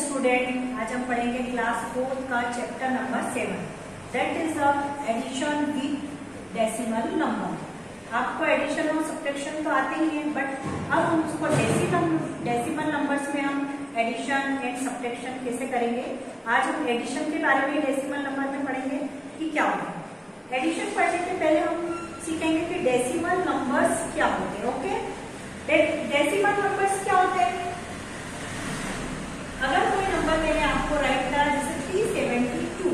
Student, आज हम पढ़ेंगे क्लास 4 का chapter number 7, that is addition with decimal number. आपको एडिशन और सब्ट्रैक्शन तो आते ही है, बट अब हम उसको डेसिमल नंबर्स में हम एडिशन एंड सब्ट्रैक्शन कैसे करेंगे। आज हम एडिशन के बारे में डेसिमल नंबर में पढ़ेंगे कि क्या होता है। एडिशन पढ़ने के पहले हम सीखेंगे कि डेसिमल नंबर्स क्या होते हैं। ओके, डेसिमल नंबर्स क्या होते हैं। अगर कोई नंबर मैंने आपको राइट करा जैसे 372,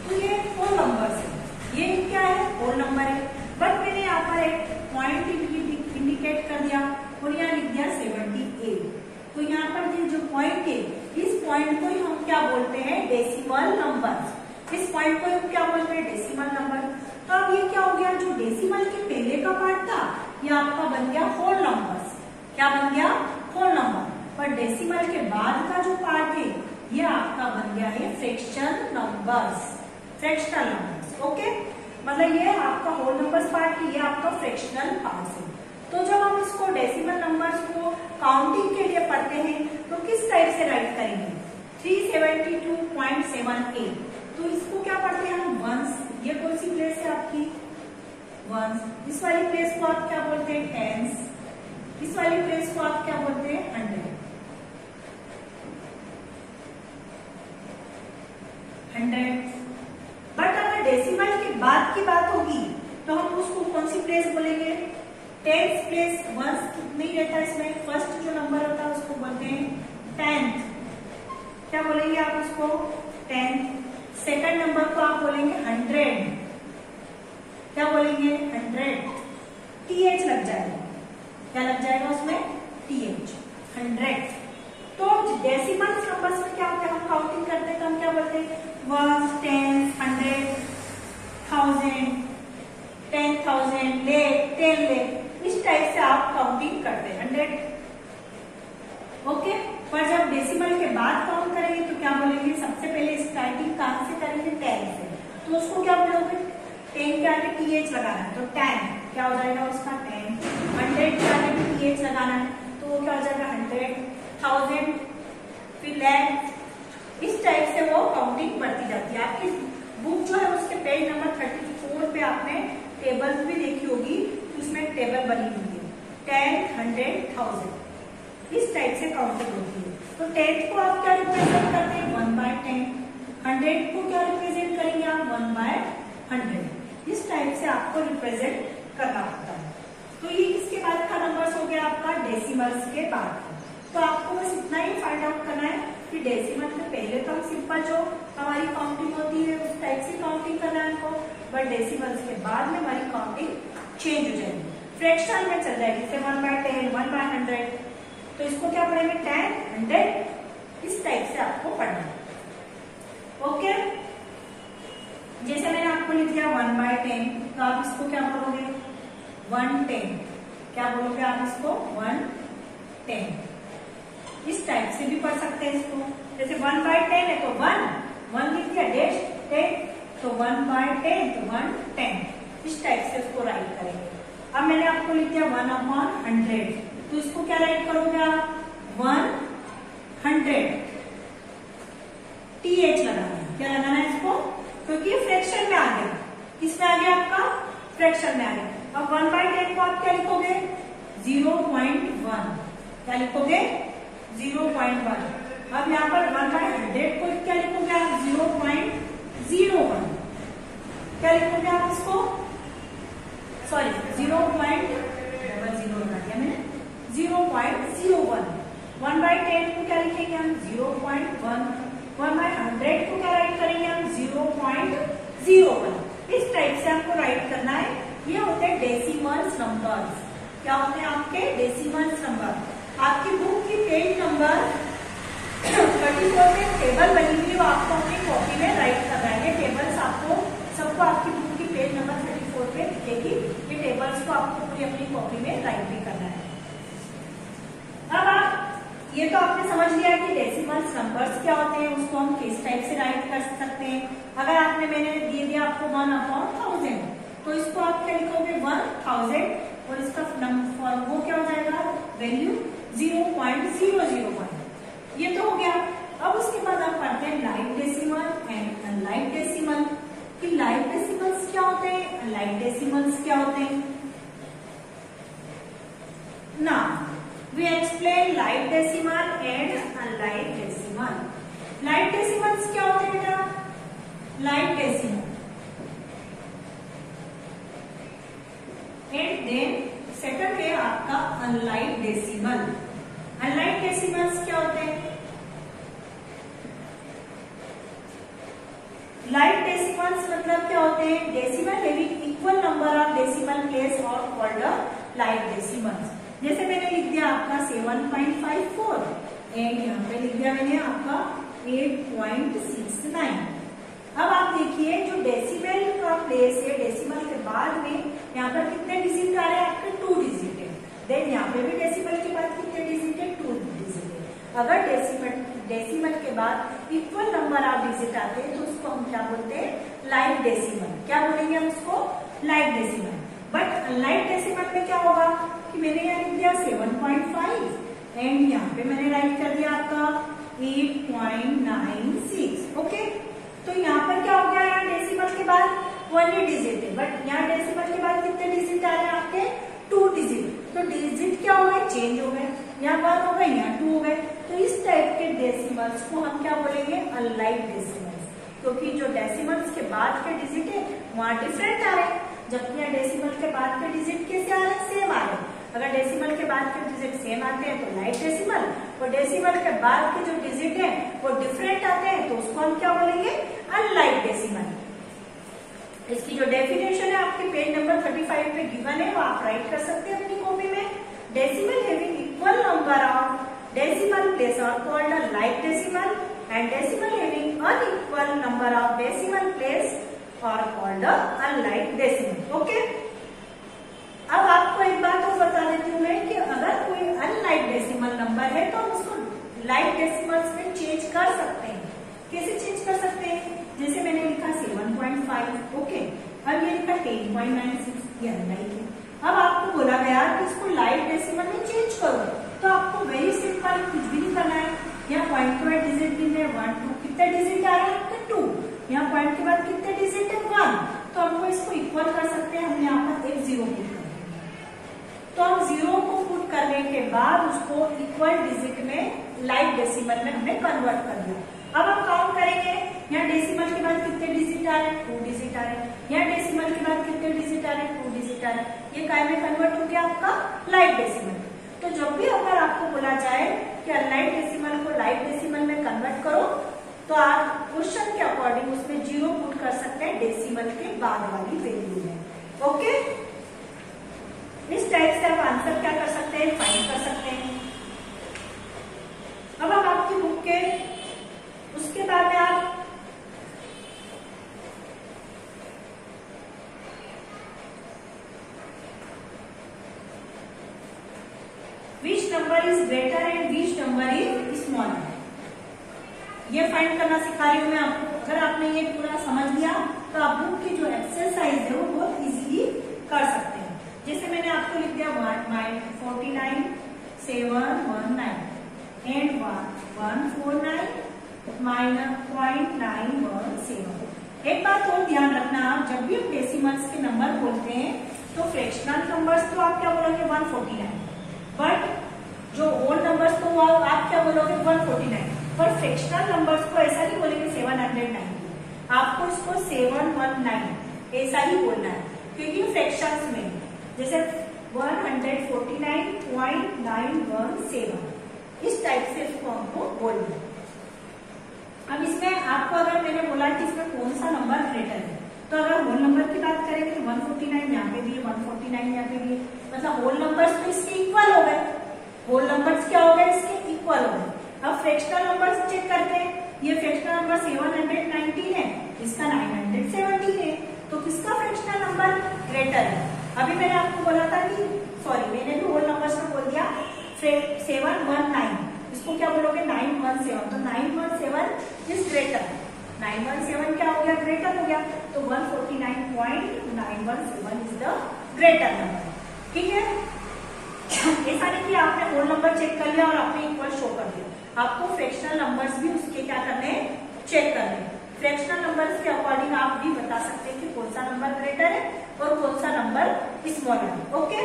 तो ये होल नंबर है, ये क्या है, होल नंबर है। बट मैंने यहाँ पर एक पॉइंट इंडिकेट कर दिया और यहाँ लिख दिया 78, तो यहाँ पर ये जो पॉइंट है, इस पॉइंट को ही हम क्या बोलते हैं, डेसिमल नंबर। इस पॉइंट को हम क्या बोलते हैं, डेसिमल नंबर। तो अब ये क्या हो गया, जो डेसिमल के पहले का पार्ट था ये आपका बन गया होल नंबर। क्या बन गया, होल नंबर। पर डेसिमल के बाद का जो पार्ट है ये आपका बन गया है fraction numbers, fractional numbers. Okay, मतलब ये आपका होल नंबर्स पार्ट है, ये आपका फ्रैक्शनल पार्ट है। तो जब हम इसको डेसिमल नंबर्स को काउंटिंग के लिए पढ़ते हैं तो किस टाइप से राइट करेंगे, 372.78, तो इसको क्या पढ़ते हैं हम, वंस। ये कौन सी प्लेस है आपकी, वंस। इस वाली प्लेस को आप क्या बोलते हैं, टेंस। इस वाली प्लेस को आप क्या बोलते हैं, 100। बट अगर डेसिमल के बाद की बात होगी तो हम उसको कौन सी प्लेस बोलेंगे, टेंथ प्लेस। वंस नहीं रहता इसमें, फर्स्ट जो नंबर होता है उसको बोलते हैं टेंथ। क्या बोलेंगे आप उसको, टेंथ। सेकंड नंबर को आप बोलेंगे 100। क्या बोलेंगे, 100। टीएच लग जाएगा, क्या लग जाएगा उसमें, टीएच, 100। तो डेसिमल नंबर्स में क्या होता है, हम काउंटिंग करते हैं तो हम क्या बोलते हैं, 1, 10, 100, 1000, 10,000, लाख, 10 लाख, इस टाइप से आप काउंटिंग करते हैं 100। ओके, पर जब डेसिमल के बाद काउंट करेंगे तो क्या बोलेंगे, सबसे पहले स्टार्टिंग कहां से करेंगे, 10 से। तो उसको क्या बोलोगे, 10 के आगे टीएच लगाना है, तो 10 क्या हो जाएगा उसका, 10। 100 के आगे भी टीएच लगाना है तो वो क्या हो जाएगा, 100, 1000, फिर लाख। इस टाइप से वो काउंटिंग बढ़ती जाती है। आपकी बुक जो है उसके पेज नंबर 34 पे आपने टेबल भी देखी होगी, उसमें टेबल बनी हुई है, 10, 100, 1000, इस टाइप से काउंटिंग होती है। तो 10 को आप क्या रिप्रेजेंट करते हैं, 1/10। 100 को क्या रिप्रेजेंट करेंगे आप, 1/100। इस टाइप से आपको रिप्रेजेंट करना होता है। तो ये किसके बाद का नंबर्स हो गया आपका, डेसिमल्स के बाद। तो आपको बस इतना ही फाइंड आउट करना है कि डेसिमल के पहले तो हम सिंपल जो हमारी काउंटिंग होती है उस टाइप से काउंटिंग करना है हमको, बट डेसिमल्स के बाद में हमारी काउंटिंग चेंज हो जाएगी, फ्रैक्शन में चल जाएगी, जैसे 1/10, 1/100। तो इसको क्या पढ़ेंगे, 10, 100, इस टाइप से आपको पढ़ना है। ओके, जैसे मैंने आपको लिख दिया 1/10, तो आप इसको क्या बोलोगे, 110। क्या बोलोगे आप इसको, 110। इस टाइप से भी पढ़ सकते हैं इसको, जैसे 1/10 है तो 1 लिख दिया, डैश 10, तो 1/10 तो 110। इस टाइप से उसको राइट करेंगे। अब मैंने आपको लिख दिया 1/100, तो इसको क्या राइट करोगे आप, 100, टीएच लगाना है। क्या लगाना है इसको, क्योंकि फ्रैक्शन में आ गया, किसमें आ गया आपका, फ्रैक्शन में आ गया। अब 1/10 को आप क्या लिखोगे, 0.1। क्या लिखोगे, 0.1। अब यहाँ पर 1/100 को क्या लिखोगे आप, 0.01। क्या लिखोगे आप इसको, सॉरी 0.00 बना दिया मैंने, 0.01। 1/10 को क्या लिखेंगे हम, 0.1। 1/100 को क्या राइट करेंगे हम, 0.01। इस टाइप से आपको राइट करना है। ये होते हैं डेसिमल्स नंबर्स। क्या होते हैं आपके, डेसिमल्स नंबर। आपकी बुक की पेज नंबर 34 में टेबल बनी हुई, वो आपको अपनी कॉपी में राइट करना है। ये टेबल्स आपको सबको आपकी बुक की पेज नंबर 34 पे दिखेगी। ये टेबल्स को आपको पूरी अपनी कॉपी में राइट भी करना है। अब आप ये तो आपने समझ लिया कि डेसिमल्स नंबर्स क्या होते हैं, उसको हम किस टाइप से राइट कर सकते हैं। अगर आपने मैंने दे दिया आपको 1/1000, तो इसको आप क्या लिखोगे, 1000, और इसका वो क्या हो जाएगा, वैल्यू 0.001। ये तो हो गया। अब उसके अनलाइक डेसिमल। कि लाइक डेसिमल्स क्या होते हैं, अनलाइक डेसिमल्स क्या होते हैं। Now we explain like decimal and unlike decimal. Like decimals क्या होते हैं बेटा, like decimal and then second है आपका अनलाइक डेसिमल। अनलाइक डेसिमल्स क्या होते हैं, लाइक डेसिमल्स मतलब क्या होते हैं, decimal having equal number of decimal place और कॉल्ड लाइक डेसिमल्स। जैसे मैंने लिख दिया आपका 7.54 एंड यहाँ पे लिख दिया मैंने आपका 8.69। अब आप देखिए जो डेसिमल का प्लेस है, डेसिमल के बाद में यहाँ पर कितने डिजिट आ रहे हैं आपके, 2 डिजिट है। देन यहाँ पे भी डेसिमल के बाद कितने डिजिट है, 2 डिजिट है। अगर डेसिमल के बाद इक्वल नंबर ऑफ डिजिट आते हैं तो उसको हम क्या बोलते हैं, लाइक डेसिमल। क्या बोलेंगे हम उसको, like decimal. But unlike decimal में क्या होगा कि मैंने यहाँ लिख दिया 7.5 एंड यहाँ पे मैंने राइट कर दिया आपका 8.96। ओके, तो यहाँ पर क्या हो गया, यहाँ डेसिमल के बाद 1 ही डिजिट है, बट यहाँ डेसिमल के बाद कितने डिजिट आ रहे हैं आपके, 2 डिजिट। तो डिजिट क्या हो गए, चेंज हो गए, यहाँ 1 हो गए, यहाँ 2 हो गए। तो इस टाइप के डेसिमल्स को हम क्या बोलेंगे, अनलाइक डेसिमल्स, क्योंकि जो डेसिमल्स के बाद के डिजिट है वहाँ डिफरेंट आ रहे हैं, जबकि यहाँ डेसिमल के बाद के डिजिट कैसे आ रहे हैं, सेम आ रहे हैं। अगर डेसिमल के बाद के डिजिट सेम आते हैं तो लाइक डेसिमल, और डेसिमल के बाद के जो डिजिट है वो डिफरेंट आते हैं तो उसको हम क्या बोलेंगे, अनलाइक डेसिमल। इसकी जो डेफिनेशन है आपके पेज नंबर 35 पे गिवन है, वो आप राइट कर सकते हैं अपनी कॉपी में। Decimal having equal number of decimal place are called a like decimal and decimal having unequal number of decimal place are called a unlike decimal. Okay, अब आपको एक बात और बता देती हूँ मैं कि अगर कोई अनलाइक डेसिमल नंबर है तो हम उसको लाइक डेसिमल्स में चेंज कर सकते हैं। कैसे चेंज कर सकते हैं, जैसे मैंने लिखा 7.5, ओके, अब ये लिखा 10.96, ये अनलाइक है। अब आपको बोला गया कि इसको लाइक डेसिमल में चेंज करो, तो आपको वेरी सिंपल, कुछ भी नहीं करना है। यहाँ पॉइंट के बाद डिजिट गिनने 1 2, कितने डिजिट आ रहे हैं आपके, 2। यहाँ पॉइंट के बाद कितने डिजिट है, 1। तो हमको इसको इक्वल कर सकते हैं, हमने यहाँ पर एक 0 पुट कर दिया। तो हम 0 को पुट करने के बाद उसको इक्वल डिजिट में लाइक डेसिमल में हमने कन्वर्ट कर दिया। अब हम काउंट करेंगे, यहाँ डेसिमल के बाद कितने डिजिट आ रहे हैं, 2 डिजिट आ रहे हैं। यहाँ डेसिमल के बाद कितने डिजिट आ रहे हैं, 2 डिजिट आ रहे हैं। ये काय में कन्वर्ट हो गया आपका लाइक डेसिमल। तो जब भी अगर आपको बोला जाए कि अनलाइक डेसिमल को लाइक डेसिमल में कन्वर्ट करो, तो आप क्वेश्चन के अकॉर्डिंग उसमें 0 पुट कर सकते हैं डेसिमल के बाद वाली वैल्यू में। ओके, इस टाइप से आप आंसर क्या कर सकते हैं, फाइंड कर सकते हैं। अब हम आपकी बुक के उसके बाद में आप which number is greater and which number is smaller, ये फाइंड करना सिखा रही हूँ मैं आपको। अगर आपने ये पूरा समझ लिया तो आप बुक की जो एक्सरसाइज है वो बहुत इजीली कर सकते हैं। जैसे मैंने आपको लिख दिया 49 719 एंड 149 -0.917। एक बात और ध्यान रखना, आप जब भी हम डेसिमल्स के नंबर बोलते हैं तो फ्रैक्शनल नंबर्स तो आप क्या बोलोगे 149, बट जो होल नंबर्स तो आप क्या बोलोगे 149, पर फ्रैक्शनल नंबर्स को ऐसा नहीं बोलेंगे 790, आपको इसको 719 ऐसा ही बोलना है, क्योंकि फ्रैक्शंस में जैसे 149.917 इस टाइप से इसको हमको बोलना है। अब इसमें आपको अगर मैंने बोला कि इसमें कौन सा नंबर ग्रेटर है, तो अगर होल नंबर की बात करेंगे तो 149 यहाँ पे भी है, 149 यहाँ पे भी है, मतलब होल नंबर्स तो इसके इक्वल हो गए। होल नंबर्स क्या हो गए, इसके इक्वल हो गए। अब फ्रैक्शनल नंबर्स चेक करते हैं, ये फ्रैक्शनल नंबर 719 है, इसका 917 है, तो किसका फ्रैक्शनल नंबर ग्रेटर है। अभी मैंने आपको बोला था कि मैंने भी होल नंबर्स में बोल दिया 719, इसको क्या बोलोगे 917, तो 917 इज ग्रेटर। 917 क्या हो गया, ग्रेटर हो गया, तो 149.917 इज द ग्रेटर नंबर। ठीक है, ऐसा नहीं कि आपने होल नंबर चेक कर लिया और आपने इक्वल शो कर दिया, आपको फ्रैक्शनल नंबर्स भी उसके क्या करने हैं, चेक करने हैं। फ्रैक्शनल नंबर्स के अकॉर्डिंग आप भी बता सकते हैं कि कौन सा नंबर ग्रेटर है और कौन सा नंबर स्मॉलर है। ओके,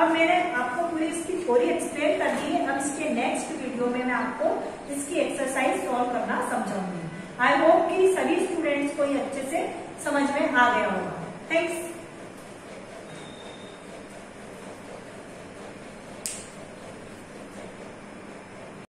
अब मैंने आपको पूरी इसकी थ्योरी एक्सप्लेन कर दी है। अब इसके नेक्स्ट वीडियो में मैं आपको इसकी एक्सरसाइज सॉल्व करना समझाऊंगी। आई होप कि सभी स्टूडेंट्स को ये अच्छे से समझ में आ गया होगा। थैंक्स।